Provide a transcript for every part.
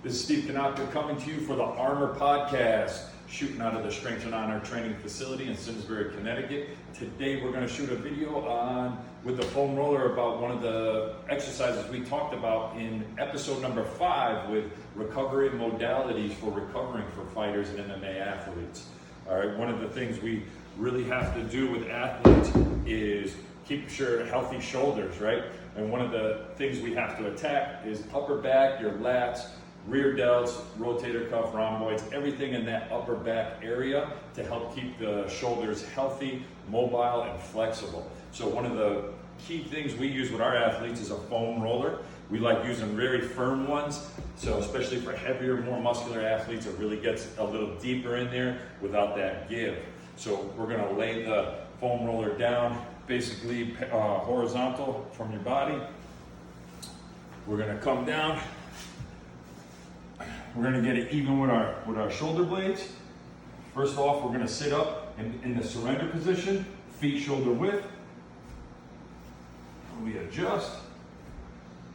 This is Steve Kanopka coming to you for the Armor Podcast, shooting out of the Strength and Honor Training Facility in Simsbury, Connecticut. Today we're going to shoot a video with the foam roller about one of the exercises we talked about in episode number 5 with recovery modalities for recovering for fighters and MMA athletes. All right, one of the things we really have to do with athletes is keep your healthy shoulders, right? And one of the things we have to attack is upper back, your lats, rear delts, rotator cuff, rhomboids, everything in that upper back area to help keep the shoulders healthy, mobile, and flexible. So one of the key things we use with our athletes is a foam roller. We like using very firm ones, so especially for heavier, more muscular athletes, it really gets a little deeper in there without that give. So we're gonna lay the foam roller down, basically horizontal from your body. We're gonna come down. We're gonna get it even with our shoulder blades. First off, we're gonna sit up in the surrender position, feet shoulder width. We adjust.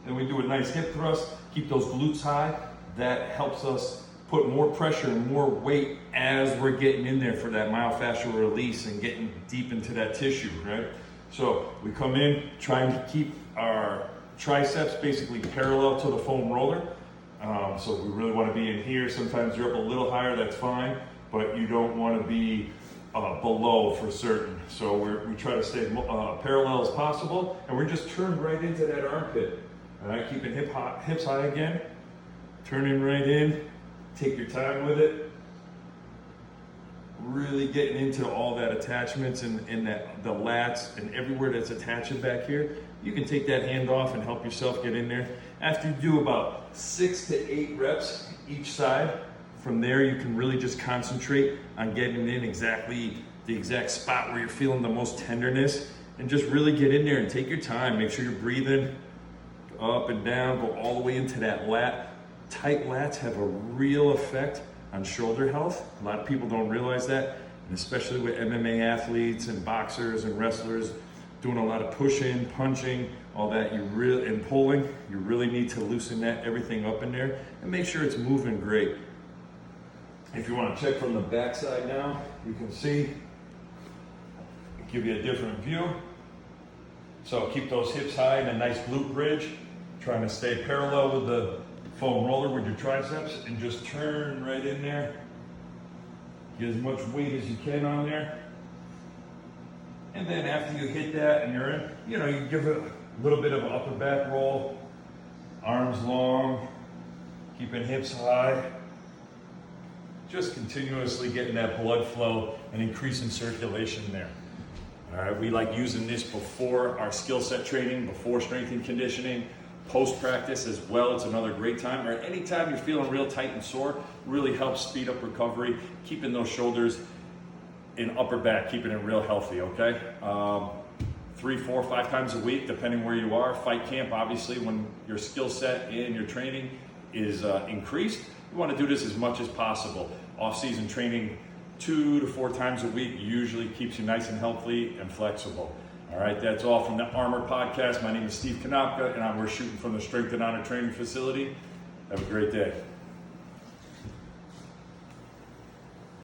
Then we do a nice hip thrust, keep those glutes high. That helps us put more pressure and more weight as we're getting in there for that myofascial release and getting deep into that tissue, right? So we come in trying to keep our triceps basically parallel to the foam roller. So we really want to be in here. Sometimes you're up a little higher, that's fine, but you don't want to be below for certain. So we try to stay parallel as possible, and we're just turned right into that armpit. All right, keeping hips high again, turning right in, take your time with it. Really getting into all that attachments and the lats and everywhere that's attaching back here. You can take that hand off and help yourself get in there. After you do about 6 to 8 reps each side, from there you can really just concentrate on getting in exactly the exact spot where you're feeling the most tenderness, and just really get in there and take your time. Make sure you're breathing up and down, go all the way into that lat. Tight lats have a real effect on shoulder health. A lot of people don't realize that, and especially with MMA athletes and boxers and wrestlers doing a lot of pushing, punching, all that, and pulling, you really need to loosen everything up in there and make sure it's moving great. If you want to check from the back side now, you can see, give you a different view. So keep those hips high and a nice glute bridge, trying to stay parallel with the foam roller with your triceps, and just turn right in there. Get as much weight as you can on there. And then after you hit that and you're in, you give it a little bit of an upper back roll, arms long, keeping hips high. Just continuously getting that blood flow and increasing circulation there. All right, we like using this before our skill set training, before strength and conditioning, post practice as well. It's another great time, or anytime you're feeling real tight and sore, really helps speed up recovery, keeping those shoulders and upper back, keeping it real healthy, okay? 3, 4, 5 times a week, depending where you are. Fight camp, obviously, when your skill set and your training is increased, you want to do this as much as possible. Off-season training 2 to 4 times a week usually keeps you nice and healthy and flexible. All right, that's all from the Armor Podcast. My name is Steve Kanopka, and we're shooting from the Strength and Honor Training Facility. Have a great day.